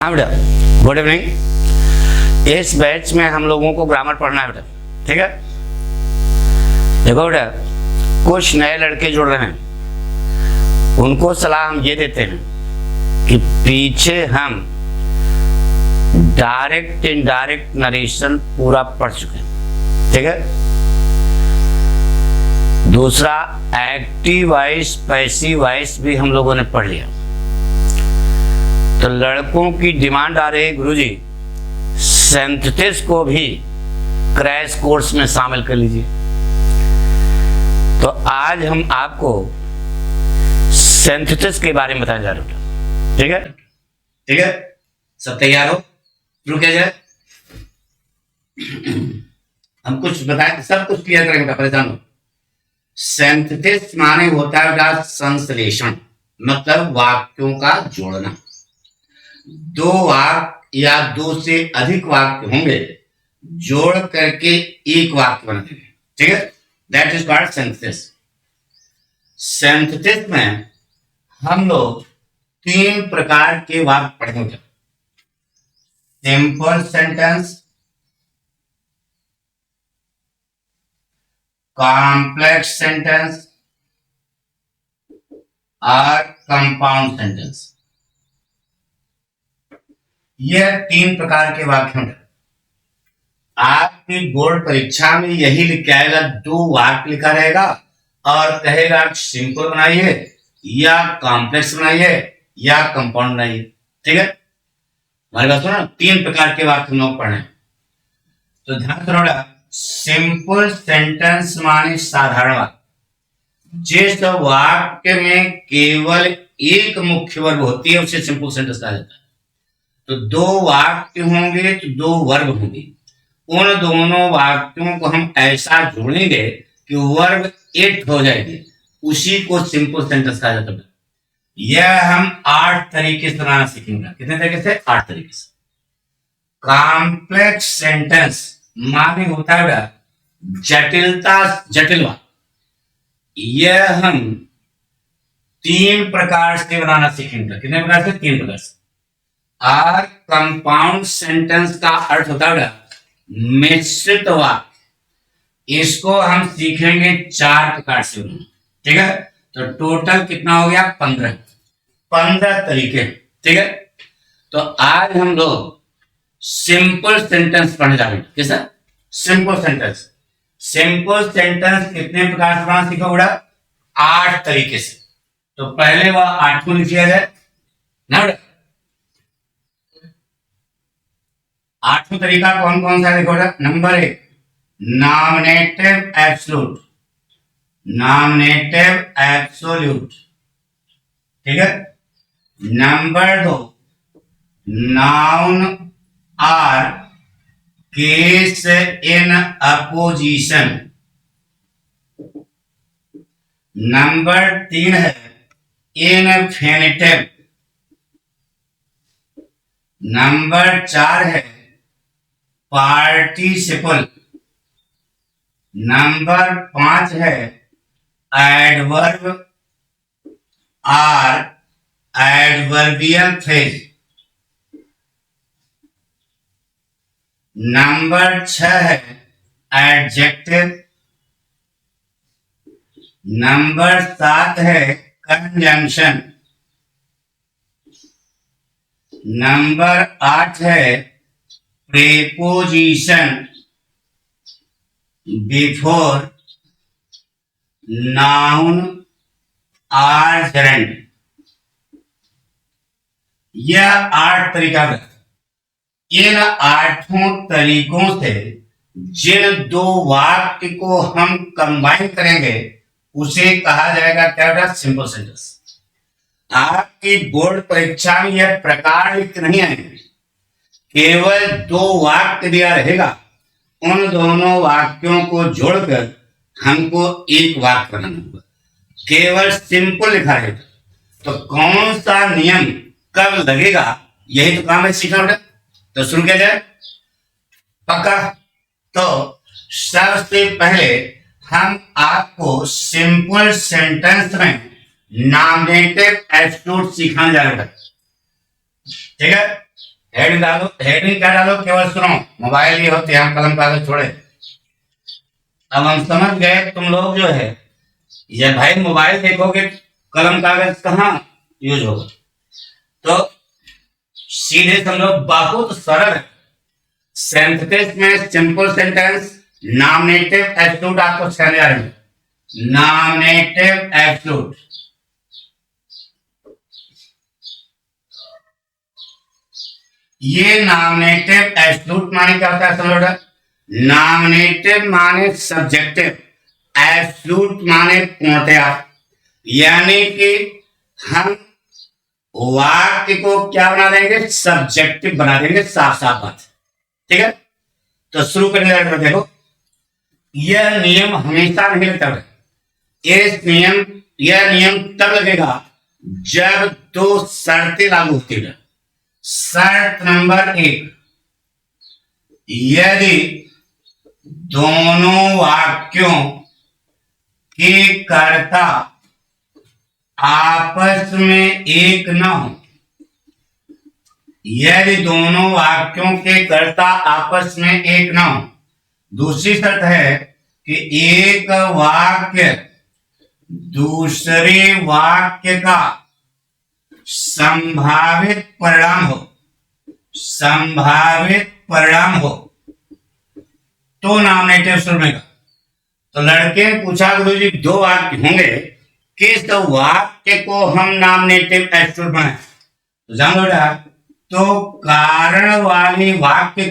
हाँ बेटा, good evening. इस बैच में हम लोगों को ग्रामर पढ़ना है बेटा, ठीक है। देखो बेटा, कुछ नए लड़के जुड़ रहे हैं, उनको सलाह हम ये देते हैं कि पीछे हम डायरेक्ट इनडायरेक्ट नरेशन पूरा पढ़ चुके हैं, ठीक है। दूसरा, एक्टिव वॉइस पैसिव वॉइस भी हम लोगों ने पढ़ लिया। तो लड़कों की डिमांड आ रही है, गुरुजी सिंथेसिस को भी क्रैश कोर्स में शामिल कर लीजिए। तो आज हम आपको सिंथेसिस के बारे में बताने जा रहे हैं, ठीक है। ठीक है, सब तैयार हो? शुरू किया जाए। हम कुछ बताएं, सब कुछ क्लियर करेंगे, परेशान हो। सिंथेसिस माने होता है संश्लेषण, मतलब वाक्यों का जोड़ना। दो वाक्य या दो से अधिक वाक्य होंगे, जोड़ करके एक वाक्य बनाते हैं, ठीक है। That is called synthesis. Synthesis में हम लोग तीन प्रकार के वाक्य पढ़ेंगे: सिंपल सेंटेंस, कॉम्प्लेक्स सेंटेंस और कंपाउंड सेंटेंस। यह तीन प्रकार के वाक्य हैं। आपकी बोर्ड परीक्षा में यही लिख के आएगा, दो वाक्य लिखा रहेगा और कहेगा सिंपल बनाइए या कॉम्प्लेक्स बनाइए या कंपाउंड बनाइए, ठीक है। हमारे पास सुनो, तीन प्रकार के वाक्य लोग पढ़े। तो ध्यान रखना, सिंपल सेंटेंस माने साधारण वाक्य। जिस वाक्य में केवल एक मुख्य वर्ब होती है उसे सिंपल सेंटेंस कहा जाता है। तो दो वाक्य होंगे तो दो वर्ब होंगे, उन दोनों वाक्यों को हम ऐसा जोड़ेंगे कि वर्ब एक हो जाएगी, उसी को सिंपल सेंटेंस कहा जाता है। यह हम 8 तरीके से बनाना सीखेंगे। कितने तरीके से? 8 तरीके से। कॉम्प्लेक्स सेंटेंस माने होता है जटिल वाक्य। यह हम 3 प्रकार से बनाना सीखेंगे। कितने प्रकार से? 3 प्रकार से। और कंपाउंड सेंटेंस का अर्थ होता है मिश्रित वाक्य। इसको हम सीखेंगे 4 प्रकार से, ठीक है। तो टोटल कितना हो गया? 15 तरीके, ठीक है। तो आज हम लोग सिंपल सेंटेंस पढ़ने जा रहे हैं। कैसा? Simple sentence. सिंपल सेंटेंस कितने प्रकार से बनाना सीखा बेटा? 8 तरीके से। तो पहले वह 8 को लिख लिया जाए ना बेटा। 8वां तरीका कौन कौन सा है? देखो बेटा, number 1 nominative absolute. Nominative absolute, ठीक है। Number 2 noun or case in apposition. Number 3 है इनफिनिटिव। नंबर 4 है पार्टिसिपल। नंबर 5 है एडवर्ब और एडवर्बियल फ्रेज। नंबर 6 है एडजेक्टिव। नंबर 7 है कंजंक्शन। नंबर 8 है प्रीपोजिशन बिफोर नाउन और जेरेंड। यह 8 तरीका है। इन 8 तरीकों से जिन दो वाक्य को हम कंबाइन करेंगे उसे कहा जाएगा क्या? Simple sentence. आपकी बोर्ड परीक्षा में यह प्रकार लिख नहीं आएंगे, केवल 2 वाक्य दिया रहेगा, उन दोनों वाक्यों को जोड़कर हमको एक वाक्य बनाना होगा। केवल सिंपल लिखा रहेगा, तो कौन सा नियम कब लगेगा यही तो काम है सीखना बेटा। तो शुरू किया जाए, पक्का? तो सबसे पहले हम आपको सिंपल सेंटेंस में नॉमिनेटिव एब्सोल्यूट सिखाने जा रहे हैं, ठीक है। हेडिंग डालो, हेडिंग क्या डालो, केवल सुनो, मोबाइल ये होते हैं, कलम कागज छोड़े। अब हम समझ गए तुम लोग जो है ये भाई मोबाइल देखोगे, कलम कागज कहाँ यूज होगा। तो सीधे समझो, बहुत सरल है। सेंटेंस में सिंपल सेंटेंस, नॉमिनेटिव एब्सोल्यूट आपको सिखाने जा रहे हैं। नॉमिनेटिव एब्सोल्यूट, ये नॉमिनेटिव एब्सोल्यूट माने क्या होता है समझो। नॉमिनेटिव माने सब्जेक्टिव, एब्सोल्यूट माने पूर्णतया। यानी कि हम वाक्य को क्या बना देंगे, सब्जेक्टिव बना देंगे, साफ साफ बात। ठीक है, तो शुरू करने लगे। देखो, यह नियम हमेशा नहीं लगता है। यह नियम तब लगेगा जब दो शर्तें लागू होती है। शर्त नंबर 1, यदि दोनों वाक्यों के कर्ता आपस में एक न हो। यदि दोनों वाक्यों के कर्ता आपस में एक न हो। दूसरी शर्त है कि एक वाक्य दूसरे वाक्य का संभावित परिणाम हो, संभावित परिणाम हो तो नॉमिनेटिव शुरू का। तो लड़के ने पूछा गुरुजी 2 वाक्य होंगे, किस वाक्य को हम नॉमिनेटिव एब्सोल्यूट बनाएं। तो जान लो बेटा, तो कारण वाले वाक्य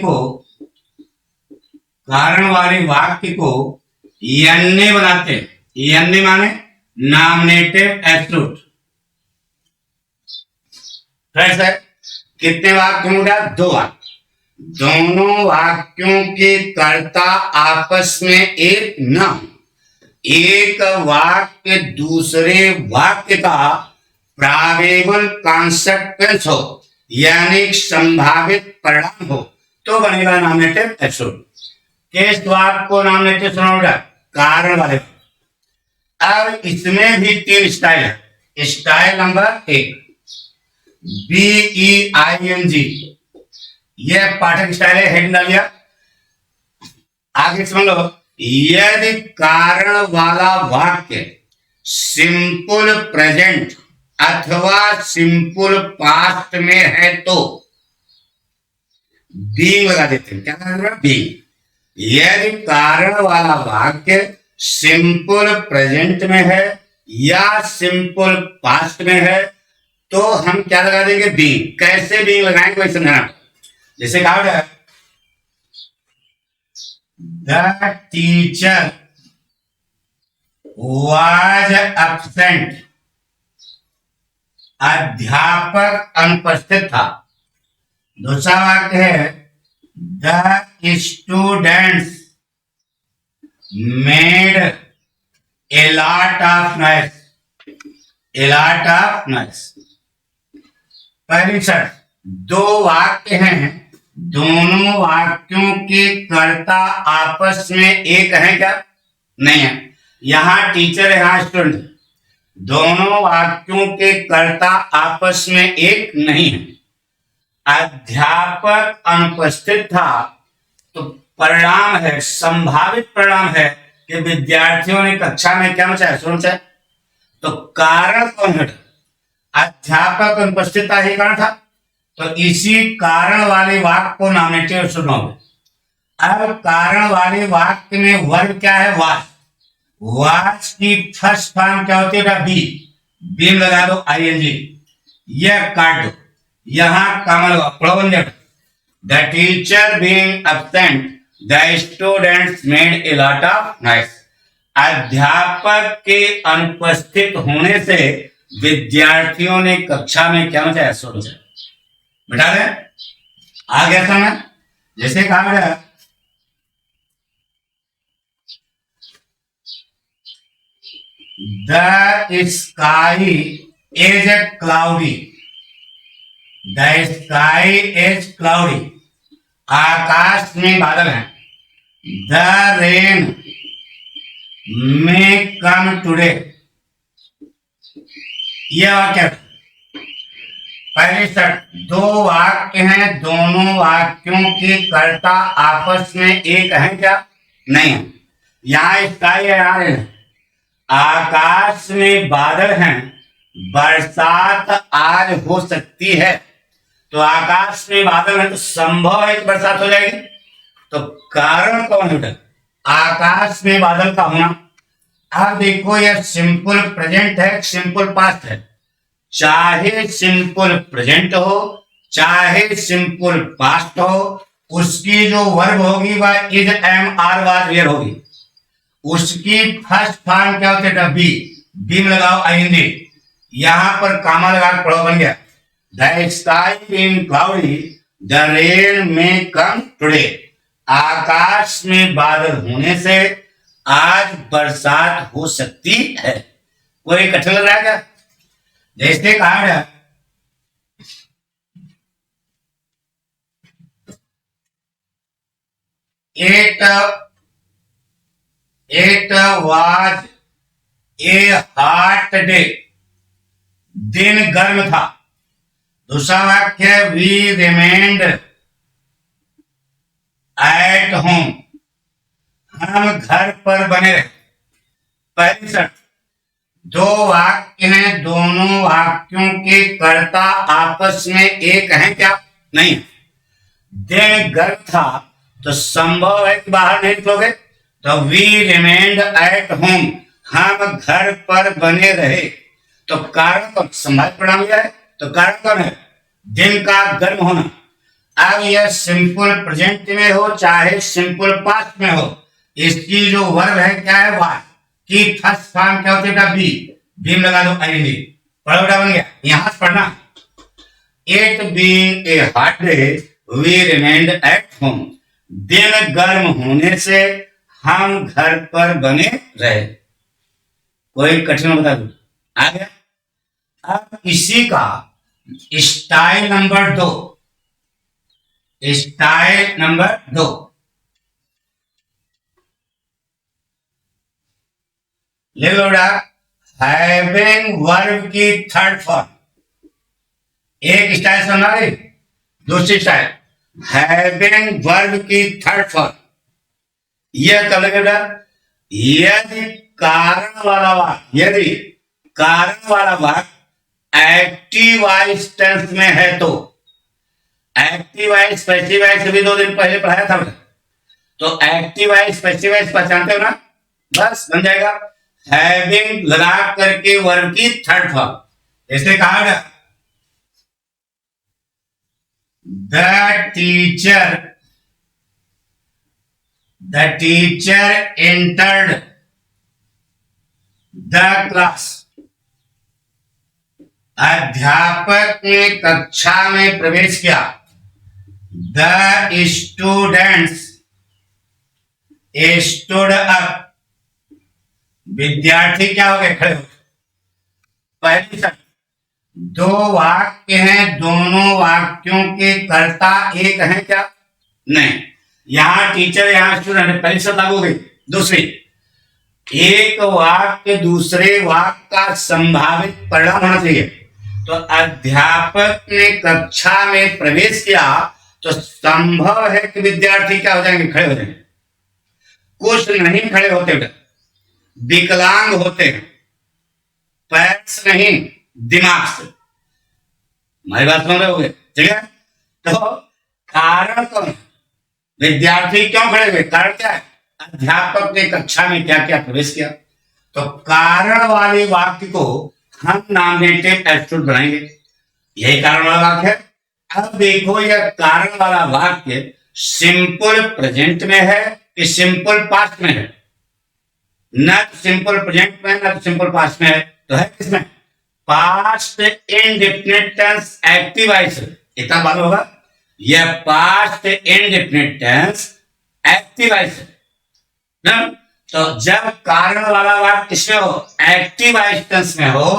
को यन्ने बनाते हैं। यन्ने माने नॉमिनेटिव एब्सोल्यूट। है कितने वाक्य होंगे, 2 वाक्य। दोनों वाक्यों के कर्ता आपस में एक न हो। एक वाक्य दूसरे वाक्य का प्रोबेबल कॉन्सिक्वेंस हो, यानी संभावित परिणाम हो तो बनेगा नॉमिनेटिव एब्सोल्यूट। किस वाक्य को नॉमिनेटिव सुनाओगे, कारण वाले। अब इसमें भी 3 स्टाइल है। स्टाइल नंबर 1, BEING, यह पाठक स्टाइल है, हेडिंग डाल दिया। आगे समझ लो, यदि कारण वाला वाक्य सिंपल प्रेजेंट अथवा सिंपल पास्ट में है तो बीइंग लगा देते हैं। क्या लगा, बीइंग। यदि कारण वाला वाक्य सिंपल प्रेजेंट में है या सिंपल पास्ट में है तो हम क्या लगा देंगे, बीइंग। कैसे बीइंग लगाएंगे वही समझना। जैसे कहा जाए, द टीचर वाज एब्सेंट, अध्यापक अनुपस्थित था। दूसरा वाक्य है, the students made a lot of noise, a lot of noise. पहली शर्त, 2 वाक्य हैं, दोनों वाक्यों के कर्ता आपस में एक है क्या, नहीं है। यहां टीचर है, यहां स्टूडेंट। दोनों वाक्यों के कर्ता आपस में एक नहीं है। अध्यापक अनुपस्थित था तो परिणाम है, संभावित परिणाम है कि विद्यार्थियों ने कक्षा में क्या मचाया, शोर मचाया। तो कारण कौन है, अध्यापक अनुपस्थित था, ही कारण था। तो इसी कारण वाले वाक्य को नॉमिनेटिव सुनोगे। अब कारण वाले वाक्य में वर्ब क्या है, वाज। वाज की फर्स्ट फॉर्म क्या होती है, बी। बीम लगा दो, आईएनजी। यह काट दो, यहां कॉमा लगा। The teacher being absent, the students made a lot of noise. अध्यापक के अनुपस्थित होने से विद्यार्थियों ने कक्षा में क्या मचाया, शोर मचाया। बिठा दें, आ गया समझ। जैसे कहा गया, the sky is cloudy, the sky is cloudy, आकाश में बादल है। द रेन में कम टुडे, यह वाक्य। पहली शर्त, दो वाक्य हैं, दोनों वाक्यों के कर्ता आपस में एक हैं क्या? नहीं। यहाँ स्काई है, यहाँ है। आकाश में बादल हैं, बरसात आज हो सकती है। तो आकाश में बादल है तो संभव है कि बरसात हो जाएगी। तो कारण कौन है बेटा? आकाश में बादल का होना। अब देखो यह सिंपल प्रेजेंट है, सिंपल पास्ट है। चाहे सिंपल प्रेजेंट हो चाहे सिंपल पास्ट हो, उसकी जो वर्ब होगी वह is am are was were होगी। उसकी फर्स्ट फॉर्म क्या होती है? बी। बी में लगाओ आईएनजी, यहां पर कामा लगा के पढ़ो, बन गया the sky being cloudy the rain में कम टुडे। आकाश में बादल होने से आज बरसात हो सकती है। कोई कठिन लग रहा है क्या? जैसे कहा है it was a hot day, दिन गर्म था। दूसरा वाक्य we remained at home, हम घर पर बने रहे। पहली शर्त, दो वाक्य हैं, दोनों वाक्यों के कर्ता आपस में एक हैं क्या? नहीं। दिन गर्म था तो संभव है कि बाहर नहीं निकलोगे। तो वी रिमेन्ड एट होम, हम घर पर बने रहे। तो कारण कौन? संभावित परिणाम यह है, तो कारण कौन है? दिन का गर्म होना। अब यह सिंपल प्रेजेंट में हो चाहे सिंपल पास्ट में हो, इसकी जो वर्ब है क्या है? वाज की फर्स्ट फॉर्म क्या होती है? बी। बी में लगा दो आईएनजी, पढ़ो बेटा, बन गया। यहां से पढ़ना, it being a hot day we remained at home, दिन गर्म होने से हम घर पर बने रहे। कोई कठिन बता दो, आ गया। अब इसी का स्टाइल नंबर 2, स्टाइल नंबर 2, लिख लो बेटा। हैविंग वर्ब की थर्ड फॉर्म, एक स्टाइल समझा गई। दूसरी स्टाइल हैविंग वर्ब की थर्ड फॉर्म, यह कब लगेगा? यदि कारण वाला वाक्य, यदि कारण वाला वाक्य एक्टिव वॉइस टेंस में है तो। एक्टिव वॉइस पैसिव वॉइस भी 2 दिन पहले पढ़ाया था। तो एक्टिव वॉइस पैसिव वॉइस पहचानते हो ना? बस बन जाएगा हैविंग लगा करके वर्ब की थर्ड फॉर्म। जैसे कहा गया the teacher entered the class, अध्यापक ने कक्षा में प्रवेश किया। द स्टूडेंट्स स्टूड अप, विद्यार्थी क्या हो गए? खड़े हो। पहली शर्त, दो वाक्य हैं, दोनों वाक्यों के कर्ता एक हैं क्या? नहीं। यहां टीचर, यहां स्टूडेंट, पहली शर्त लागू हो गई। दूसरी, एक वाक्य दूसरे वाक्य का संभावित परिणाम होना चाहिए। तो अध्यापक ने कक्षा में प्रवेश किया तो संभव है कि विद्यार्थी क्या हो जाएंगे? खड़े हो जाएंगे। कुछ नहीं खड़े होते, विकलांग होते हैं, पैर से नहीं दिमाग से। हमारी बात समझ रहे होगे? ठीक है। तो कारण कौन? विद्यार्थी क्यों खड़े हुए? कारण क्या है? अध्यापक ने कक्षा में क्या क्या प्रवेश किया। तो कारण वाले वाक्य को हम नॉमिनेटिव एब्सोल्यूट बनाएंगे, यही कारण वाला वाक्य है। अब देखो यह कारण वाला वाक्य सिंपल प्रेजेंट में है कि सिंपल पास्ट में है? न तो सिंपल प्रेजेंट में न तो सिंपल पास्ट में है, तो है किसमें? Past indefinite tense active voice. इतना मालूम होगा, यह past indefinite tense active voice ना। तो जब कारण वाला वाक्य किसमें हो? एक्टिव वॉइस टेंस में हो,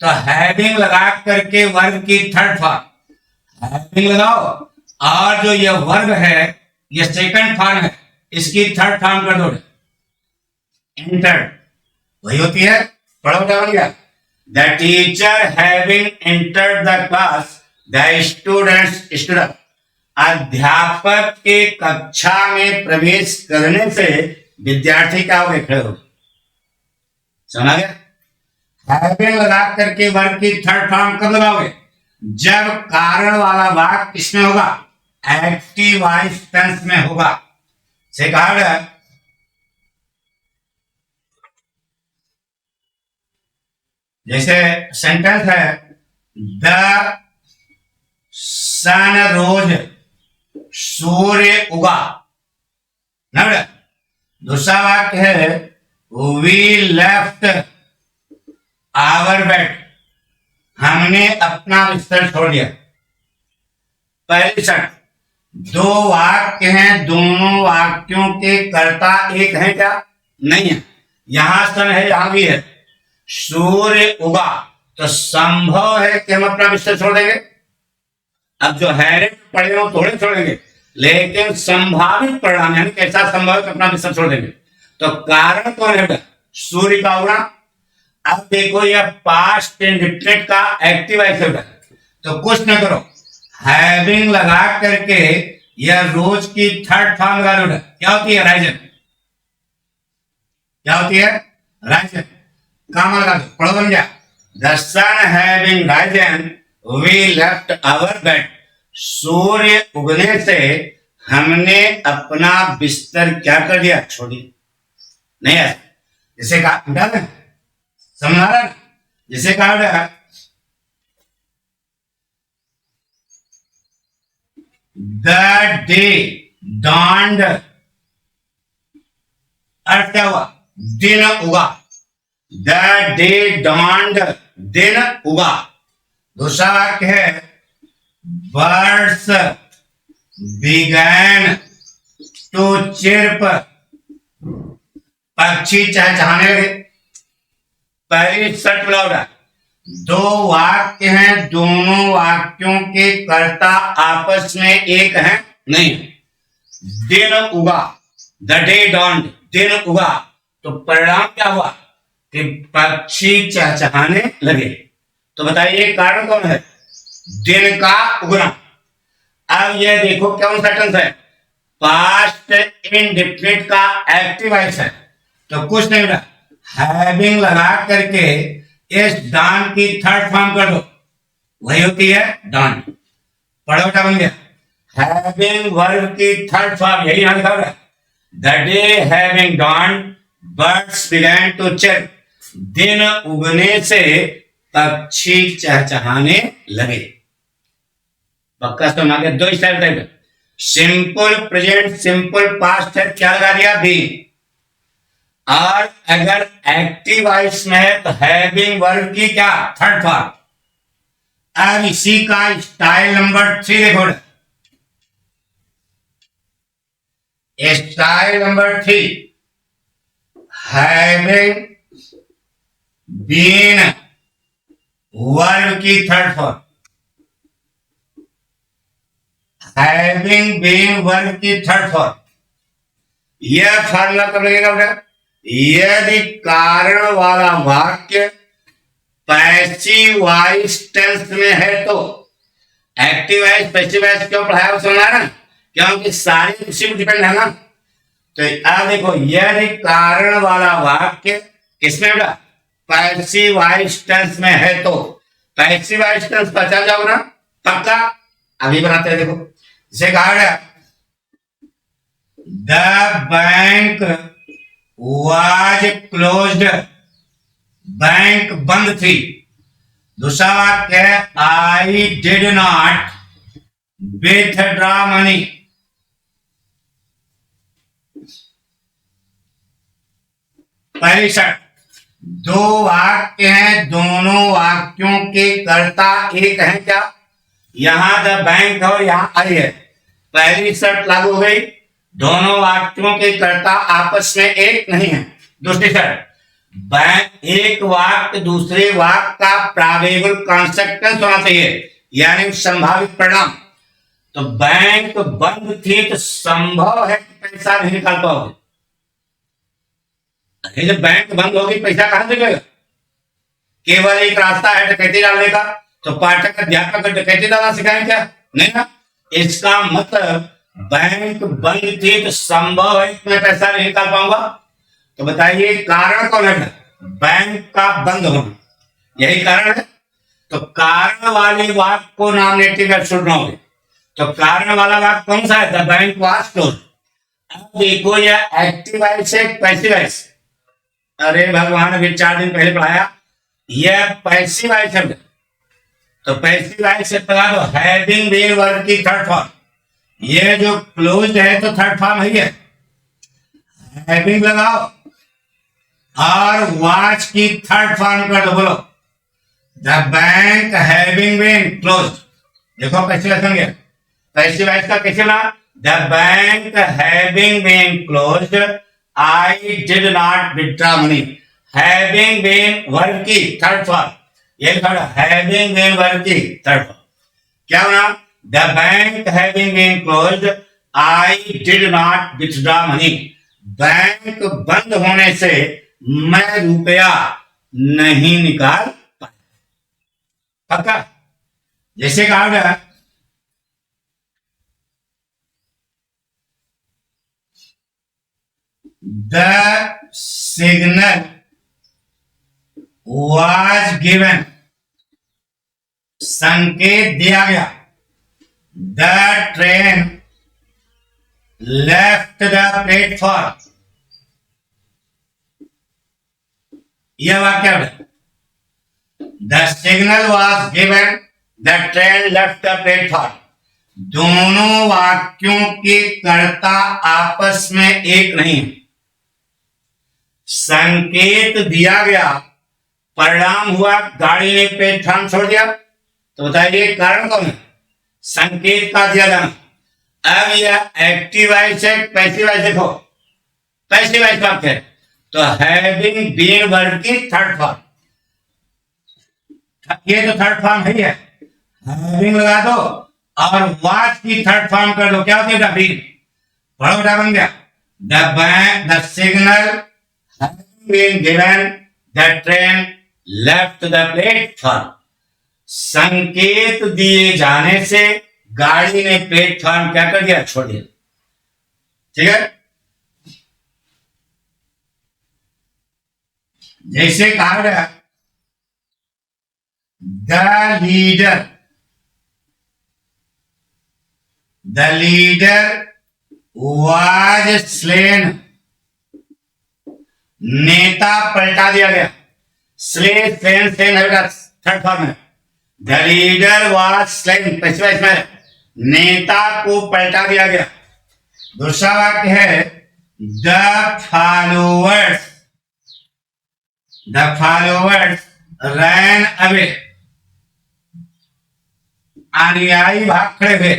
तो हैविंग लगा करके वर्ब की थर्ड फॉर्म हैविंग लगाओ, और जो यह वर्ब है यह सेकंड फॉर्म है, इसकी थर्ड फॉर्म कर दो एंटर्ड, वही होती है। पढ़ो क्या बन गया? The teacher having entered the class the student अध्यापक के कक्षा में प्रवेश करने से विद्यार्थी क्या हो गए, खड़े हो गए। समझ गया? हैविंग लगा करके वर्ग की थर्ड फॉर्म कब लगाओगे, जब कारण वाला वाक्य किसमें होगा, एक्टिव वॉइस टेंस में होगा। से कहा गया जैसे सेंटेंस है, द सन रोज, सूर्य उगा। दूसरा वाक्य है, वी लेफ्ट आवर बेड, हमने अपना बिस्तर छोड़ दिया। पहली शर्त, दो वाक्य हैं, दोनों वाक्यों के कर्ता एक है क्या, नहीं है। यहां सन है, यहां भी है। सूर्य उगा तो संभव है कि हम अपना बिस्तर छोड़ देंगे। अब जो है पढ़े हो थोड़े छोड़ेंगे, लेकिन संभावित परिणाम यानी कैसा संभव है कि अपना बिस्तर छोड़ देंगे। तो कारण कौन है, सूर्य का उगना। अब देखो यह पास्ट इंडेफिनिट का एक्टिव वॉइस है, तो कुछ न करो, हैविंग लगा करके यह रोज की थर्ड फॉर्म लगा दो। क्या होती है, राइजन। क्या होती है, राइजन। काम लगा दो, पढ़ो, बन गया। The sun having risen we left our bed, सूर्य उगने से हमने अपना बिस्तर क्या कर दिया, छोड़ दिया। नहीं है, जैसे कहा, समझा रहा है, जैसे कहा द डे dawned, अर्थ क्या हुआ, दिन उगा। द डे dawned, दिन उगा। दूसरा वाक्य है, बर्ड्स began to chirp, पक्षी चहचहाने लगे। पहली शर्त बुलाओ, दो वाक्य हैं, दोनों वाक्यों के कर्ता आपस में एक हैं, नहीं। दिन उगा, द डे dawned, दिन उगा, तो परिणाम क्या हुआ कि पक्षी चहचहाने लगे। तो बताइए कारण कौन है, दिन का उगना। अब यह देखो कौन सा टेंस है, पास्ट इंडेफिनिट का एक्टिव वॉइस है। तो कुछ नहीं होगा, हैविंग लगा करके इस डॉन की थर्ड फॉर्म कर दो, वही होती है डॉन। पढ़ो बेटा, बन गया। हैविंग वर्ब की थर्ड फॉर्म यही यहां लिखा हुआ है, the day having dawned, birds began to chirp, दिन उगने से पक्षी चहचहाने लगे। पक्का सुना के दो style type, simple present, simple past है, क्या लगा दिया, भी। और अगर एक्टिव वॉइस में है तो हैविंग वर्ब की क्या, थर्ड फॉर्म। अब इसी का स्टाइल नंबर 3 देखो, style number 3, having been verb की third form. Having been verb की थर्ड फॉर्म। यह फॉर्मूला कब लगेगा बेटा, यदि कारण वाला वाक्य पैसिव वॉइस टेंस में है तो। एक्टिव वॉइस पैसिव वॉइस क्यों पढ़ाया, सुना ना, क्योंकि सारी उसी पर डिपेंड है ना। तो अब देखो, यदि कारण वाला वाक्य किसमें बेटा, पैसिव वॉइस टेंस में है तो। पैसिव वॉइस टेंस पहचान जाओ ना, पक्का। अभी बनाते हैं, देखो जैसे कहा गया, the bank was closed, bank बंद थी। दूसरा वाक्य है, आई डिड नॉट विथड्रॉ मनी, पहली शर्त, दो वाक्य हैं, दोनों वाक्यों के कर्ता एक हैं क्या, यहां द बैंक और यहां आई है। पहली शर्त लागू हो गई, दोनों वाक्यों के कर्ता आपस में एक नहीं है। दूसरी शर्त, एक वाक्य दूसरे वाक्य का प्रोबेबल कॉन्सेक्वेंस होना चाहिए, यानी संभावित परिणाम। तो बैंक बंद थी तो संभव है कि पैसा नहीं निकाल पाओगे। जब बैंक बंद होगी पैसा कहां से मिलेगा, केवल एक रास्ता है डकैती डालने का, तो पाठक अध्यापक को डकैती दवा सिखाएं क्या? नहीं ना। इसका मतलब बैंक बंद थी तो संभव है मैं पैसा नहीं निकाल पाऊंगा। तो बताइए कारण कौन है? बैंक का बंद होना, यही कारण है। तो कारण वाले वाक्य को नॉमिनेटिव एब्सोल्यूट बनाओगे। तो कारण वाला वाक्य कौन सा है? The bank was close. अब देखो यह एक्टिव वॉइस है पैसिव वॉइस। अरे भगवान, अभी 4 दिन पहले पढ़ाया, यह पैसिव वॉइस है। तो पैसिव वॉइस से लगा दो हैविंग बीन वर्ब की थर्ड फॉर्म। ये जो क्लोज है तो थर्ड फॉर्म है, हैविंग लगाओ और वाच की थर्ड फॉर्म कर दो। बोलो the bank having been close. देखो पैसिव वॉइस बन गया। पैसिव वॉइस का कैसे ना, the bank having been close I did not withdraw money. Having been verb की थर्ड फॉर्म, ये थर्ड हैविंग बीन वर्ब की थर्ड फॉर्म क्या बना? The bank having been closed I did not withdraw money. Bank बंद होने से मैं रुपया नहीं निकाल पाया। पक्का? जैसे कहा गया द सिग्नल वाज गिवन, संकेत दिया गया। The train left the platform, यह वाक्य है। The signal was given, the train left the platform. दोनों वाक्यों के कर्ता आपस में एक नहीं। संकेत दिया गया, परिणाम हुआ गाड़ी ने प्लेटफॉर्म छोड़ दिया। तो बताइए कारण कौन है? संकेत का दिया जाना। अब यह एक्टिव वॉइस है पैसिव वॉइस? देखो पैसिव वॉइस वाक्य है तो हैविंग बीन वर्ब की थर्ड फॉर्म, ये तो थर्ड फॉर्म है। हैविंग लगा दो और वाच की थर्ड फॉर्म कर दो, क्या होती है? बीन। बड़ा बड़ा बन गया। The bank the signal been given, the train left the platform. संकेत दिए जाने से गाड़ी ने प्लेटफॉर्म क्या कर दिया? छोड़ दिया। ठीक है। जैसे कहा गया द लीडर वाज स्लेन, नेता पलटा दिया गया। स्लेन स्लेन थर्ड फॉर्म है। The leader was slain passive voice में, नेता को पलटा दिया गया। दूसरा वाक्य है द फॉलोअर्स रैन अवे, अनुयायी भाग खड़े हुए।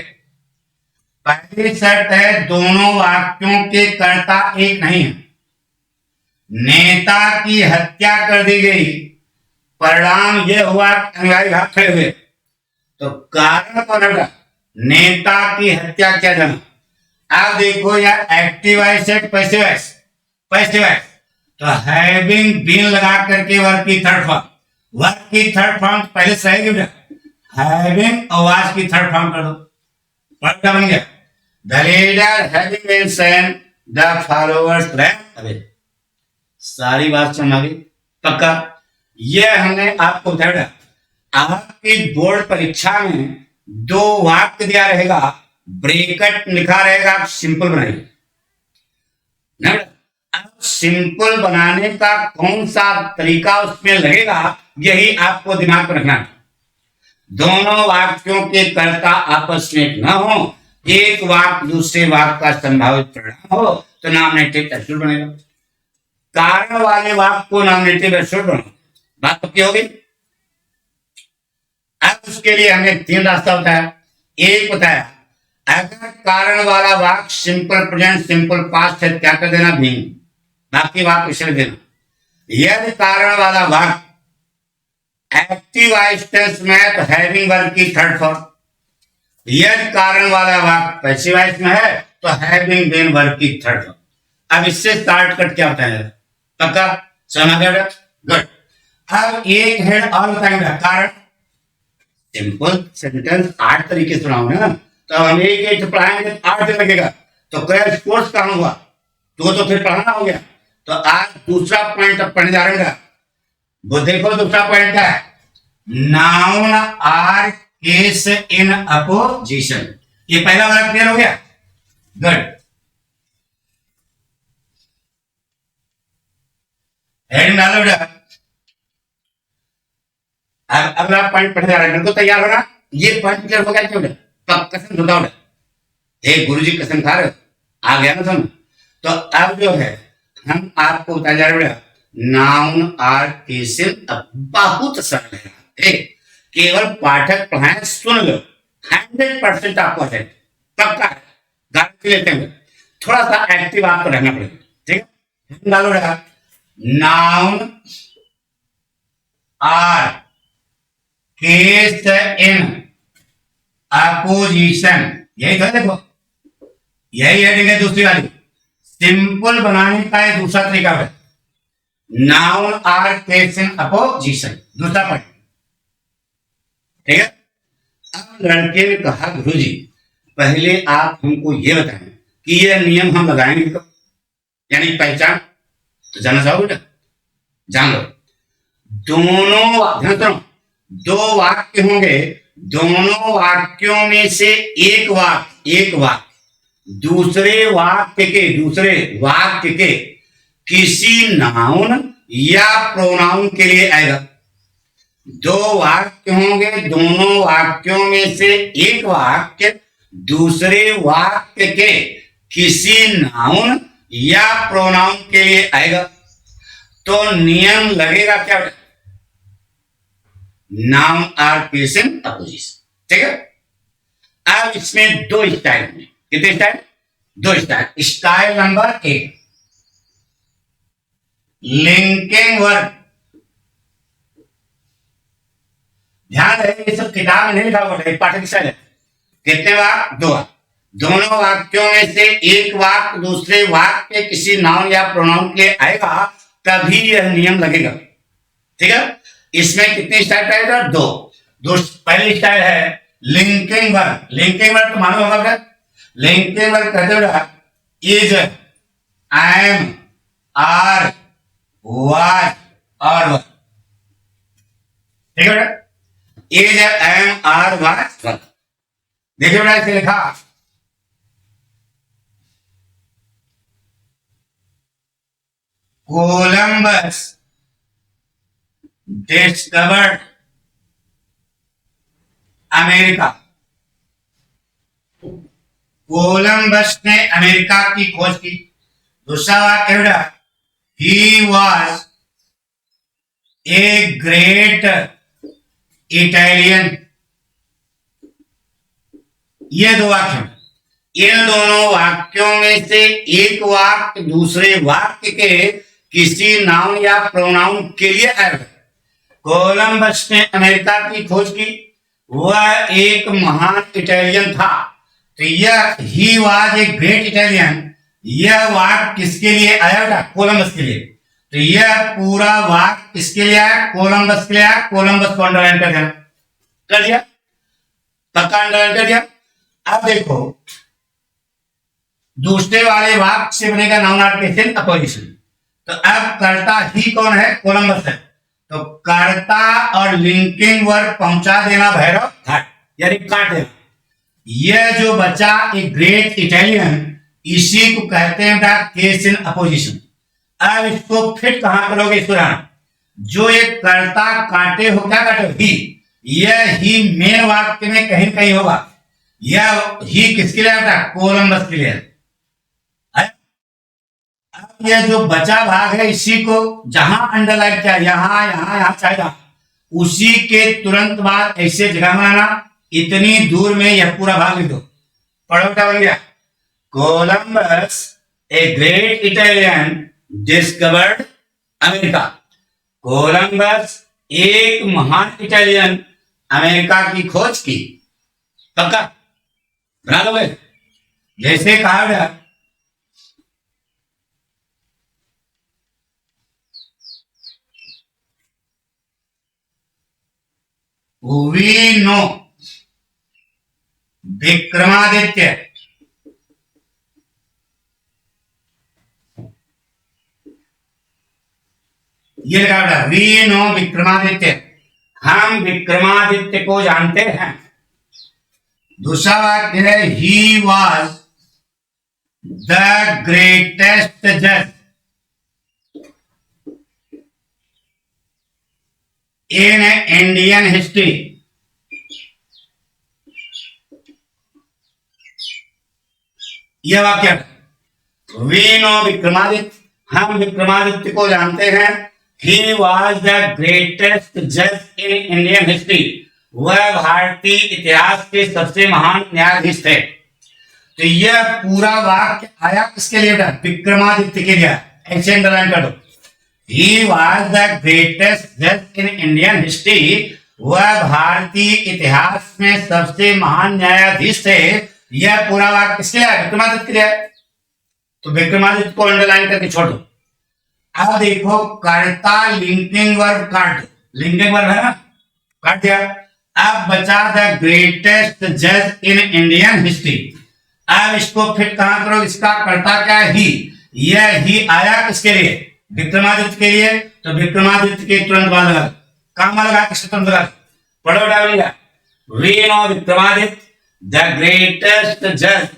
पहली शर्त है दोनों वाक्यों के कर्ता एक नहीं है। नेता की हत्या कर दी गई, परिणाम यह हुआ अनुयायी भाग खड़े हुए। तो कारण कौन होगा? नेता की हत्या किया जाना। अब देखो यह एक्टिव वॉइस है पैसिव वॉइस? पैसिव वॉइस तो हैविंग बीन लगा करके वर्ब की थर्ड फॉर्म, वर्ब की थर्ड फॉर्म पहले सही बेटा, हैविंग और वाज की थर्ड फॉर्म कर दो। वर्ब क्या बन गया? The leader having been slain, the followers ran away. सारी बात समझ आ गई? पक्का? यह हमने आपको बताया। आपकी बोर्ड परीक्षा में 2 वाक्य दिया रहेगा, ब्रैकेट लिखा रहेगा, आप सिंपल बनाइए। अब सिंपल बनाने का कौन सा तरीका उसमें लगेगा, यही आपको दिमाग में रखना है। दोनों वाक्यों के कर्ता आपस में न हो, एक वाक्य दूसरे वाक्य का संभावित परिणाम हो, तो नॉमिनेटिव एब्सोल्यूट बनेगा। कारण वाले वाक्य को नॉमिनेटिव एब्सोल्यूट बनाओ। बात पक्की होगी? अब उसके लिए हमने 3 रास्ता बताया। एक बताया अगर कारण वाला वाक्य सिंपल प्रेजेंट सिंपल पास्ट है क्या कर देना? भी। बाकी वाक्य इसे देना। यदि कारण वाला वाक्य एक्टिव वॉइस टेंस में है तो हैविंग वर्ब की थर्ड फॉर्म। यदि कारण वाला वाक्य पैसिव वॉइस में है तो हैविंग बीन वर्ब की थर्ड फॉर्म। अब इससे स्टार्ट कर क्या बताया? पक्का समझ गया? गुड। अब एक हेड और बताएंगे कारण। सिंपल सेंटेंस 8 तरीके से सुनाओ ना, तो हम एक एक पढ़ाएंगे 8 दिन लगेगा, तो क्रैश कोर्स कहाँ हुआ, तो फिर पढ़ाना हो गया। तो आज दूसरा पॉइंट अब पढ़ने जा रहे हैं। वो देखो दूसरा पॉइंट क्या है, noun or case in apposition. ये पहला वाला क्लियर हो गया, गुड। हेडिंग डालो बेटा। अब अगला पॉइंट पढ़ने जा रहे हैं, बिल्कुल तैयार होना। ये पॉइंट क्लियर हो गया क्यों बेटा, तब कसम सुनाओ बेटा, एक गुरु जी कसम खा रहे हो, आ गया ना समझ। तो अब जो है हम आपको बता जा रहे हैं, नाउन आर केसेस बहुत सरल है, केवल पाठक पढ़ाएं, सुन लो, 100% आपको है, पक्का है, गारंटी लेते हैं। थोड़ा सा एक्टिव आपको रहना पड़ेगा, ठीक है। डालो बेटा, noun or case in apposition, यही तो देखो, यही हेडिंग है दूसरी वाली। सिंपल बनाने का है दूसरा तरीका है, noun or case in apposition, दूसरा पॉइंट, ठीक है। अब लड़के ने कहा गुरुजी पहले आप हमको ये बताएं कि ये नियम हम लगाएंगे तो, यानी पहचान, तो जानना चाहो बेटा, जान लो। दोनों ध्यान सुनो, दो वाक्य होंगे, दोनों वाक्यों में से एक वाक्य दूसरे वाक्य के किसी नाउन या प्रोनाउन के लिए आएगा। दो वाक्य होंगे, दोनों वाक्यों में से एक वाक्य दूसरे वाक्य के किसी नाउन या प्रोनाउन के लिए आएगा, तो नियम लगेगा क्या, नाउन आर प्रेजेंट अपोजिशन, ठीक है। अब इसमें दो स्टाइल हैं, कितने स्टाइल, दो style. Style number 1, linking word. ध्यान रहे ये सब किताब में नहीं लिखा हुआ है, पाठक स्टाइल है। कितने वाक्य, दो वाक्य, दोनों वाक्यों में से एक वाक्य दूसरे वाक्य के किसी नाउन या प्रोनाउन के लिए आएगा, तभी यह नियम लगेगा, ठीक है। इसमें कितने स्टाइल आएगा, दो। पहली स्टाइल है लिंकिंग वर्ड। लिंकिंग वर्ड तो मालूम होगा, लिंकिंग वर्ड कहते हो इज, एम, आर, वाज और, ठीक है बेटा, इज, एम, आर, वाज। देखिए बेटा इसे लिखा, कोलंबस डिस्कवर्ड अमेरिका। कोलंबस ने अमेरिका की खोज की। दूसरा वाक्य बेटा, he was a great Italian. ये दो वाक्य, इन दोनों वाक्यों में से एक वाक्य दूसरे वाक्य के किसी नाउन या प्रोनाउन के लिए आएगा। कोलंबस ने अमेरिका की खोज की, वह एक महान इटालियन था, तो यह he was a great Italian, यह वाक्य किसके लिए आया, कोलंबस के लिए। तो यह पूरा वाक्य किसके लिए आया, कोलंबस के लिए आया। कोलंबस को अंडरलाइन कर देना, कर दिया, पक्का अंडरलाइन कर दिया। अब देखो दूसरे वाले वाक्य से बनेगा नाउन आर प्रेजेंट अपोजिशन। तो अब कर्ता ही कौन है, कोलंबस है, तो कर्ता और लिंकिंग वर्ड पहुंचा देना भैरव घाट, यानी काट देना। यह जो बचा एक ग्रेट इटालियन, इसी को कहते हैं केस इन अपोजिशन। अब इसको फिट कहां करोगे, इसको जो एक कर्ता काटे हो, क्या काटे, ही, यह ही मेन वाक्य में कहीं कहीं होगा। यह ही किसके लिए आता है, कोलंबस के लिए। अब यह जो बचा भाग है, इसी को जहां अंडरलाइन किया, यहां यहां यहां चाहेगा, उसी के तुरंत बाद ऐसे जगह बनाना, इतनी दूर में यह पूरा भाग लिख दो। पढ़ो क्या बन गया, Columbus a great Italian discovered America. Columbus एक महान इटालियन अमेरिका की खोज की, पक्का बना दोगे, जैसे कहा गया। वी नो विक्रमादित्य, ये लगा बेटा, वी नो विक्रमादित्य, हम विक्रमादित्य को जानते हैं। दूसरा वाक्य है ही वॉज द ग्रेटेस्ट जज इन इंडियन हिस्ट्री। यह वाक्य, वी नो विक्रमादित्य, हम विक्रमादित्य को जानते हैं। ही वॉज द ग्रेटेस्ट जज इन इंडियन हिस्ट्री, वह भारतीय इतिहास के सबसे महान न्यायाधीश थे। तो यह पूरा वाक्य आया किसके लिए? विक्रमादित्य के लिए। ऐसे अंडरलाइन कर दो, ही वॉज द ग्रेटेस्ट जज इन इंडियन हिस्ट्री, वह भारतीय इतिहास में सबसे महान न्यायाधीश थे। यह पूरा वाक्य किसके लिए? विक्रमादित्य के लिए। तो विक्रमादित्य को अंडरलाइन करके छोड़ दो। अब देखो, कर्ता लिंकिंग वर्ब काट, लिंकिंग वर्ब है ना, काट दिया। अब बचा द ग्रेटेस्ट जज इन इंडियन हिस्ट्री। अब इसको फिट कहां करो? इसका कर्ता क्या है? ही। यह ही आया किसके लिए? विक्रमादित्य के लिए। तो विक्रमादित्य के तुरंत बाद लगा, काम लगा, किसके तुरंत लगा, पढ़ो डालेगा, we know Vikramaditya the greatest जज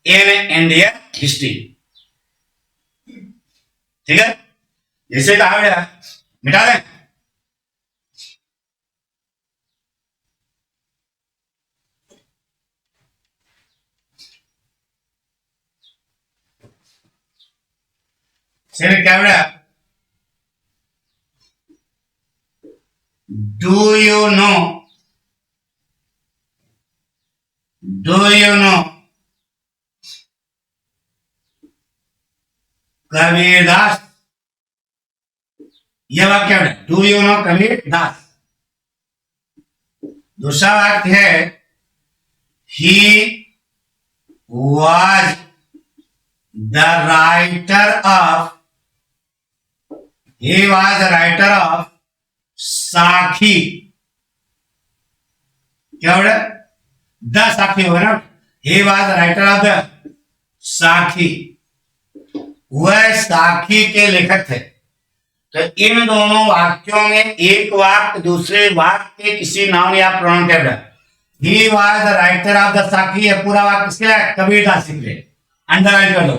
इन इंडियन हिस्ट्री। ठीक है, जैसे कहा गया, मिटा दें। चलिए क्या बेटा, do you no, do you no Kabirdas. यह वाक्य है, डू यू नो कबीरदास। दूसरा वाक्य है he was the writer of, he was the writer of साखी। क्या बोले? द साखी होगा ना, ही was the writer of the साखी, वह साखी के लेखक थे। तो इन दोनों वाक्यों में एक वाक्य दूसरे वाक्य के किसी नाउन या प्रोनाउन के बगैर, he was the writer of the साखी, है पूरा वाक्य किसके लिए? कबीरदास के लिए। अंडरलाइन कर दो।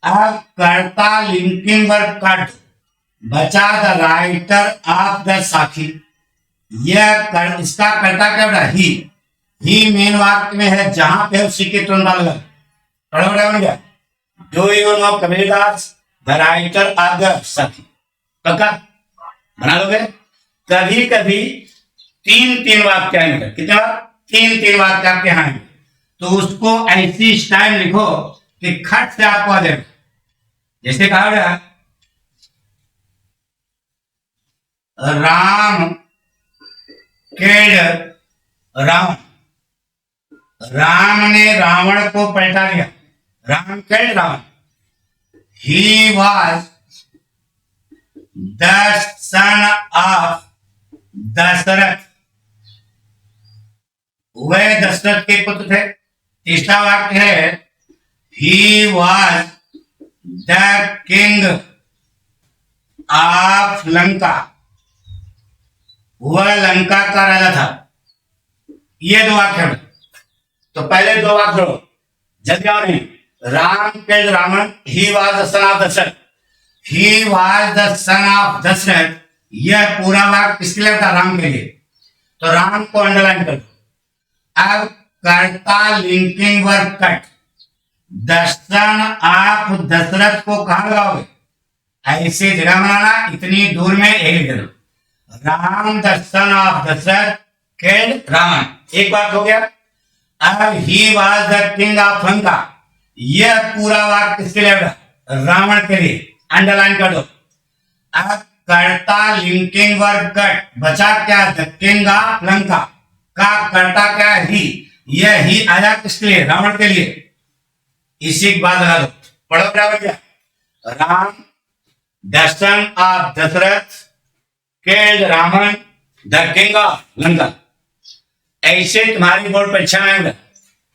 अब कर्ता लिंकिंग वर्ब काट, बचा द राइटर ऑफ द साखी। यह इसका कर्ता क्या बेटा? ही मेन वाक्य में है, जहां पे उसी के तुरंत बाद लगा, बन गया, do you no Kabirdas the writer of the साखी। पक्का बना लोगे? कभी कभी तीन वाक्य आएंगे। कितने बार? तीन वाक्य आपके यहाँ आएंगे, तो उसको ऐसी स्टाइल लिखो कि खट से आपको आ जाए। जैसे कहा गया, राम किल्ड रावण, राम ने रावण को पलटा दिया। Ram killed Ravana. He was the son of Dasharath, वह दशरथ के पुत्र थे। तीसरा वाक्य है he was the king of Lanka, वह लंका का राजा था। ये दो वाक्य हैं। तो पहले दो वाक्य जल्दी आओ नहीं, Ram killed Ravana, he was the son of Dasharath, he was the son of Dasharath. यह पूरा वाक्य किसके लिए था? राम के लिए। तो राम को अंडरलाइन कर दो। अब कर्ता linking verb cut, the son of Dasharath को कहां लगाओगे? ऐसे जगह बनाना, इतनी दूर में एक लिख दो, Ram the son of Dasharath killed Ravana. एक बात हो गया। अब he was the king of Lanka, यह पूरा वाक्य किसके लिए? रावण के लिए। अंडरलाइन कर दो। अब कर्ता लिंकिंग वर्ब कट, बचा क्या? द किंग ऑफ लंका का कर्ता क्या? ही। यह ही आया किसके लिए? रावण के लिए। इसी के बाद लगा दो, पढ़ो बराबर क्या? Ram the son of Dasharath killed Ravana the king of Lanka. ऐसे तुम्हारी बोर्ड परीक्षा में आएगा,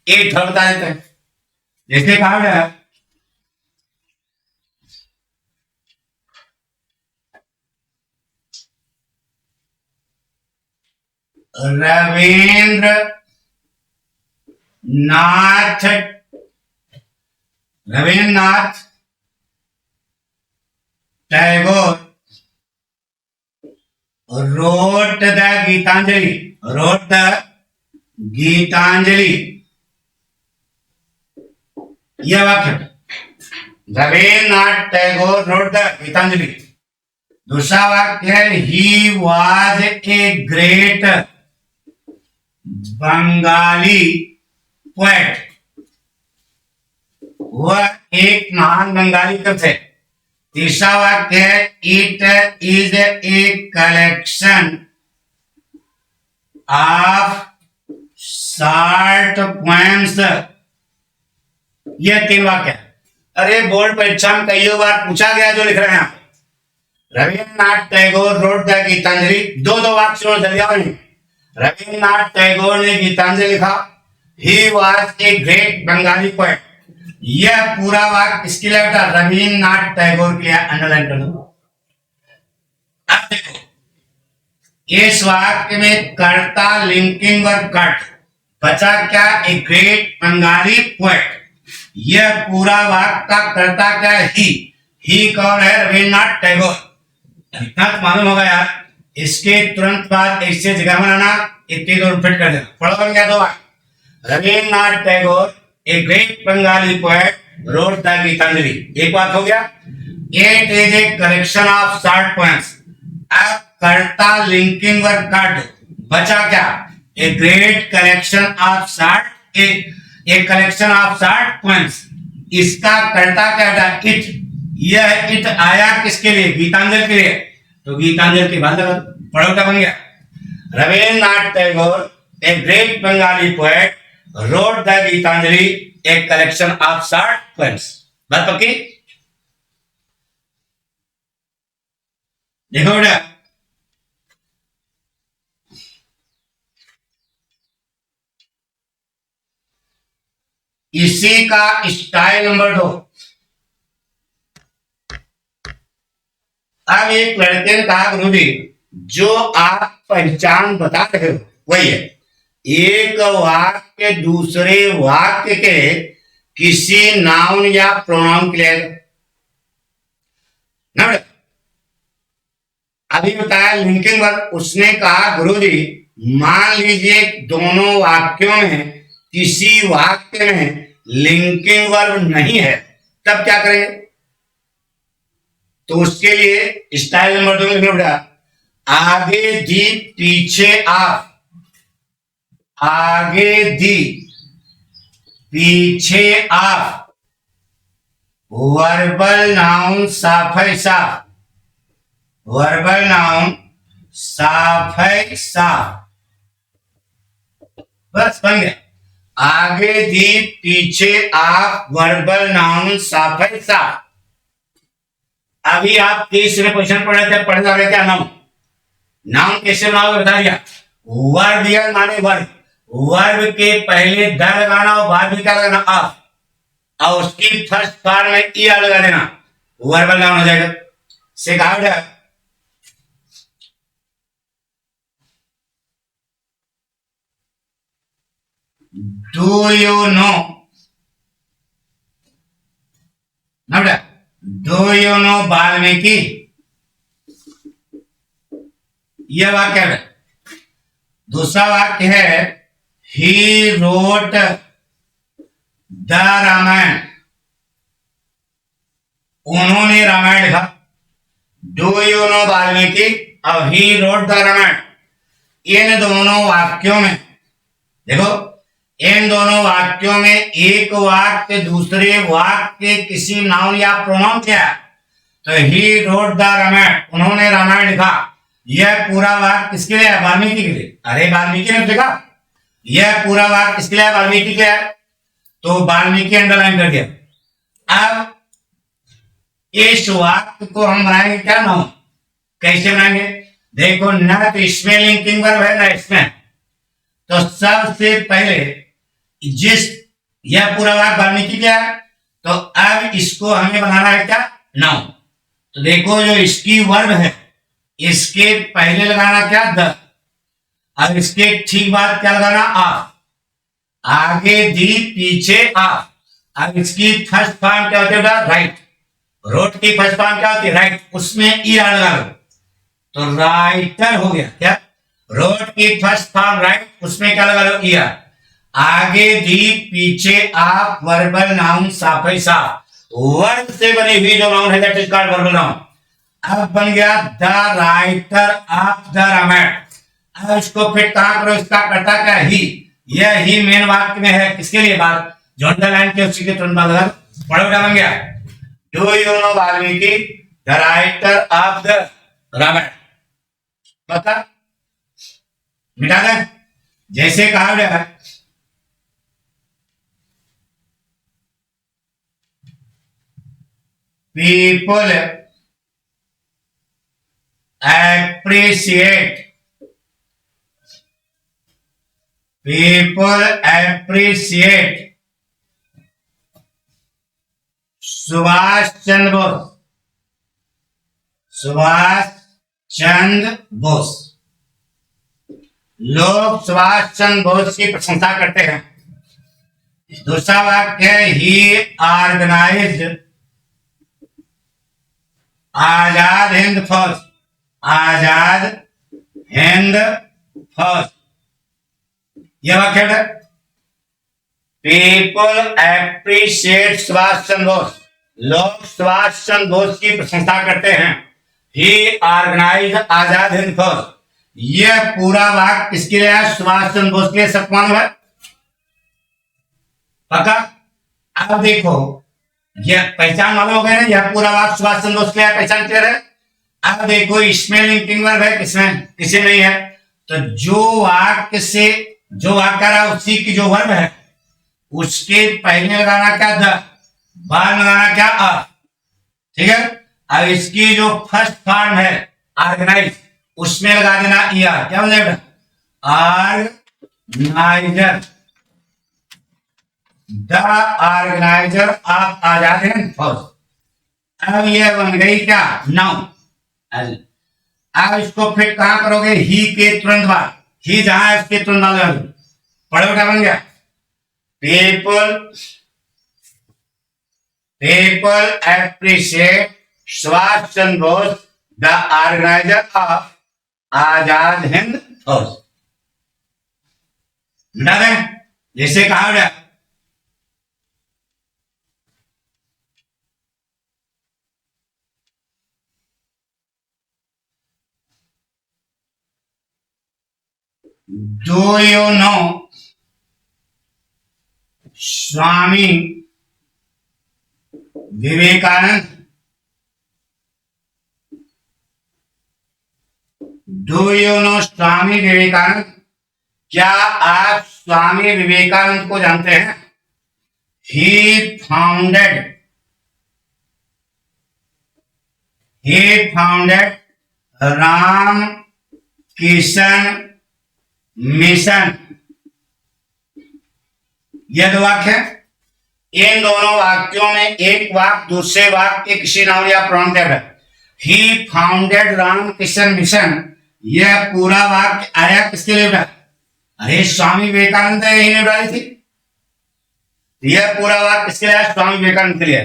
एक थोड़ा बता देते हैं। जैसे कहा गया रविंद्र नाथ टैगोर wrote the गीतांजलि। यह वाक्य रविन्द्रनाथ टैगोर wrote the गीतांजलि। दूसरा वाक्य है he was a great Bengali poet. वह एक महान बंगाली कवि थे। तीसरा वाक्य है it is a collection of short poems. यह 3 वाक्य है। अरे बोर्ड परीक्षा में कई बार पूछा गया जो लिख रहे हैं आप। रविन्द्रनाथ टैगोर रोट द गीतांजलि, 2 वाक्य दरिया में। रविन्द्रनाथ टैगोर ने गीतांजलि लिखा। He was a great Bengali poet. यह पूरा वाक्य किसके लिए था? रविन्द्रनाथ टैगोर के लिए। अंडरलाइन कर दो। अब देखो इस वाक्य में कर्ता लिंकिंग वर्ब कट, बचा क्या? A great Bengali poet. यह पूरा वाक्य का कर्ता क्या है? ही कौन है? रविन्द्रनाथ टैगोर। इतना तो मालूम होगा यार। इसके तुरंत बाद ऐसे जगह बनाना, इतनी दो फिट कर देना। पढ़ो बन गया 2 वाक्य। Rabindranath Tagore a great Bengali poet wrote the Gitanjali. एक बात हो गया। It is a collection of short poems. अब कर्ता लिंकिंग वर्ब काट दो, बचा क्या? A great collection of short, a collection of short poems. इसका कर्ता क्या था? इट। यह इट आया किसके लिए? गीतांजलि के लिए। तो गीतांजलि के बाद पढ़ोटा बन गया। Rabindranath Tagore a great Bengali poet wrote the Gitanjali a collection of short poems। बात पक्की? देखो बेटा, इसी का स्टाइल नंबर 2। अब एक लड़के ने कहा गुरुजी जो आप पहचान बता रहे हो वही है। एक वाक्य दूसरे वाक्य के किसी नाउन या प्रोनाउन के लिए ना। अभी बताया लिंकिंग वर्ब। उसने कहा गुरुजी मान लीजिए दोनों वाक्यों में किसी वाक्य में लिंकिंग वर्ब नहीं है, तब क्या करें? तो उसके लिए स्टाइल नंबर 2 लिखना पड़ा। आगे दी पीछे आप, आगे दी पीछे आप, वर्बल नाउन साफे साफ, वर्बल नाउन साफे साफ। बस बन गया। आगे दी पीछे आप, वर्बल नाउन साफे साफ। अभी आप तीसरे क्वेश्चन पढ़ रहे थे, पढ़ जा रहे क्या? नाउन। नाउन कैसे बनाओगे बता दिया। वर्ब दिया माने वर्ब। वर्ब के पहले द लगाना और बाद में क्या लगाना? ऑफ, और उसकी फर्स्ट फॉर्म में ई लगा देना, वर्बल नाउन हो जाएगा। से कहा जाए डू यू नो ना बेटा, डू यू नो वाल्मीकि। यह वाक्य है। दूसरा वाक्य है ही रोट द रामायण। उन्होंने रामायण लिखा। डू यू नो वाल्मीकि और ही रोट द रामायण। इन दोनों वाक्यों में देखो, इन दोनों वाक्यों में एक वाक्य दूसरे वाक्य के किसी नाउन या प्रोनाउन क्या है? तो ही रोट द रामायण, उन्होंने रामायण लिखा। यह पूरा वाक्य किसके लिए है? वाल्मीकि के लिए। अरे वाल्मीकि ने लिखा। यह पूरा वाक्य किसके लिए है? वाल्मीकि के है। तो वाल्मीकि अंडरलाइन कर दिया। अब इस वाक्य को हम बनाएंगे क्या? नाउन। कैसे बनाएंगे? देखो, न तो इसमें लिंकिंग वर्ब है, ना इसमें। तो सबसे पहले जिस यह पूरा वाक्य वाल्मीकि क्या है, तो अब इसको हमें बनाना है क्या, नाउन। तो देखो जो इसकी वर्ब है, इसके पहले लगाना क्या, द। अब इसके ठीक बाद क्या लगाना, आ। आगे दी, पीछे आ। अब इसकी फर्स्ट फॉर्म क्या होती है, राइट। रोट की फर्स्ट फॉर्म क्या होती है, राइट, उसमें ई आर लगा लो, तो राइटर हो गया। क्या, रोट की फर्स्ट फॉर्म राइट, उसमें क्या लगा लो, ई आर। आगे दी, पीछे आप, वर्बल नाउन साफे साफ, वर्ब से बनी हुई जो नाउन है that is called verbal noun. अब बन गया the writer of the Ramayana. अब इसको फिट कहां करो, इसका करता क्या, ही। यह ही मेन वाक्य में है, किसके लिए, बात जो अंडरलाइन के उसी के तुरंत बाद पढ़ो क्या बन गया, do you know Valmiki the writer of the Ramayana. पता, मिटा दें, जैसे कहा गया people appreciate सुभाष चंद्र बोस, सुभाष चंद्र बोस। लोग सुभाष चंद्र बोस की प्रशंसा करते हैं। दूसरा वाक्य है ही ऑर्गेनाइज्ड आजाद हिंद फौज, आजाद हिंद फौज। यह वाक्य है पीपल एप्रिशिएट सुभाष चंद्र बोस, लोग सुभाष चंद्र बोस की प्रशंसा करते हैं। ही ऑर्गेनाइज आजाद हिंद फौज, यह पूरा वाक्य किसके लिए है, सुभाष चंद्र बोस के लिए सम्मान है। पक्का। अब देखो यह पहचान मालूम हो गया ना, यह पूरा वाक्य सुभाष चंद्र बोस के लिए पहचान क्लियर है। अब देखो इसमें लिंकिंग वर्ब है, किसमें, किसी नहीं है। तो जो वाक्य से जो वाक्य रहा उसी की जो वर्ब है उसके पहले लगाना क्या, द, बाद लगाना क्या, आ। ठीक है। अब इसकी जो फर्स्ट फॉर्म है ऑर्गेनाइज, उसमें लगा देना ई आर। क्या बोल जाएगा, organiser, the organiser of Azad Hind फौज। अब यह बन गई क्या, नाउन। अब इसको फिर कहां करोगे, ही के तुरंत बाद, ही जहां है उसके तुरंत बाद पढ़ो क्या बन गया, people appreciate Subhash Chandra Bose the organiser of Azad Hind Fauj. मिटा दें, जैसे कहा गया do you know Swami Vivekananda, do you know Swami Vivekananda, क्या आप स्वामी विवेकानंद को जानते हैं। He founded Ram Kishan mission. यह दो वाक्य है। इन दोनों वाक्यों में एक वाक्य दूसरे वाक्य के किसी नाउन या प्रोनाउन के है। ही फाउंडेड रामकृष्ण मिशन, यह पूरा वाक्य आया किसके लिए उठा, अरे स्वामी विवेकानंद यही ने उठाई थी। यह पूरा वाक्य किसके लिए, स्वामी विवेकानंद के लिए।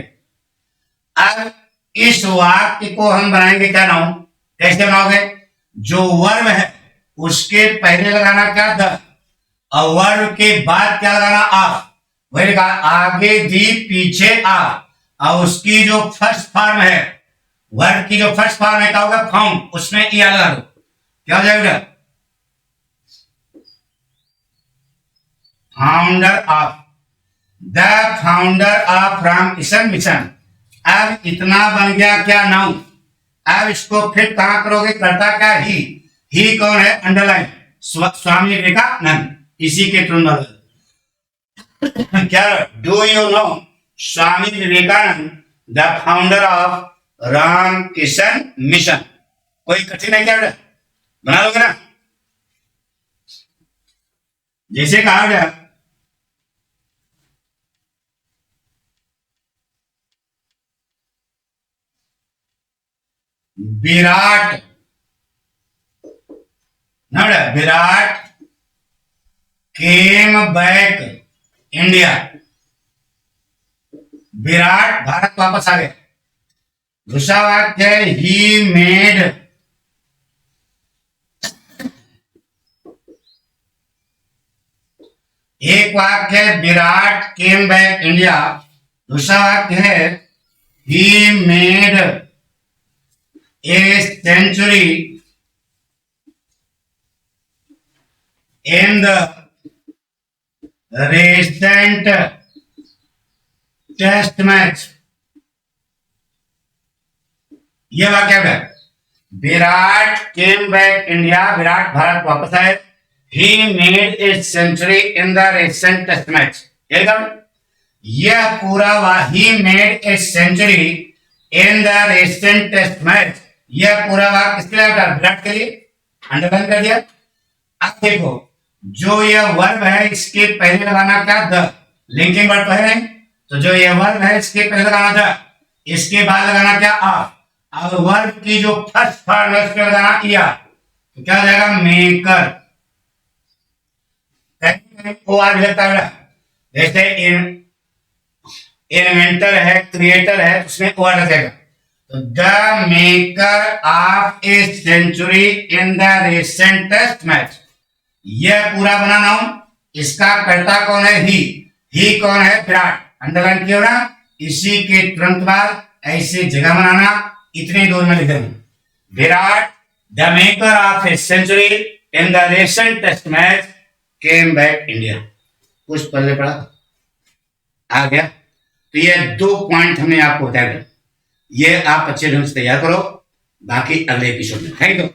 अब इस वाक्य को हम बनाएंगे क्या, नाउन। कैसे बनाओगे, जो वर्ब है उसके पहले लगाना क्या, द, और वर्ब के बाद क्या लगाना, आ। वही लिखा, आगे दी, पीछे आ, और उसकी जो फर्स्ट फॉर्म है, वर्ब की जो फर्स्ट फॉर्म है क्या होगा, फाउंड, उसमें ई लगा दो। क्या हो जाएगा, founder of, the founder of Ramakrishna Mission. अब इतना बन गया क्या, नाउन। अब इसको फिर कहां करोगे, करता क्या, ही कौन है, अंडरलाइन, स्वामी विवेकानंद, इसी के तुरंत क्या, do you know Swami Vivekananda the founder of Ramakrishna Mission. कोई कठिन है क्या, बना लोगे ना। जैसे कहा गया Virat Virat came back India, Virat Bharat वापस आ गया। दूसरा वाक्य है ही मेड, एक वाक्य है विराट केम बैक इंडिया, दूसरा वाक्य है he made a century in the recent test match. यह वाक्य है Virat came back India, Virat Bharat वापस आए। He made a century in the recent test match, एकदम यह पूरा he made a century in the recent test match, यह पूरा वाक्य किसके लिए होता है? विराट के लिए। अंडरलाइन कर दिया। अब देखो जो यह वर्ब है इसके पहले लगाना क्या? द, लिंकिंग वर्ड तो है नहीं, तो जो यह वर्ब है इसके पहले लगाना था, इसके बाद लगाना क्या? आ। अब वर्ब की जो फर्स्ट फॉर्म है उसके लगाना या, तो क्या हो जाएगा? मेकर। ओ आर भी लगता है, जैसे इन्वेंटर है, क्रिएटर है, उसमें ओ आर लगेगा। तो the maker of a century in the recent test match, यह पूरा बना नाउन, इसका कर्ता कौन है? ही कौन है? विराट। अंडरलाइन किया ना, इसी के तुरंत बाद ऐसे जगह बनाना, इतने दूर में लिख देना Virat the maker of a century in the recent test match came back India. कुछ पहले पढ़ा आ गया। तो ये 2 पॉइंट हमने आपको बताया, ये आप अच्छे ढंग से तैयार करो, बाकी अगले एपिसोड में। Thank you.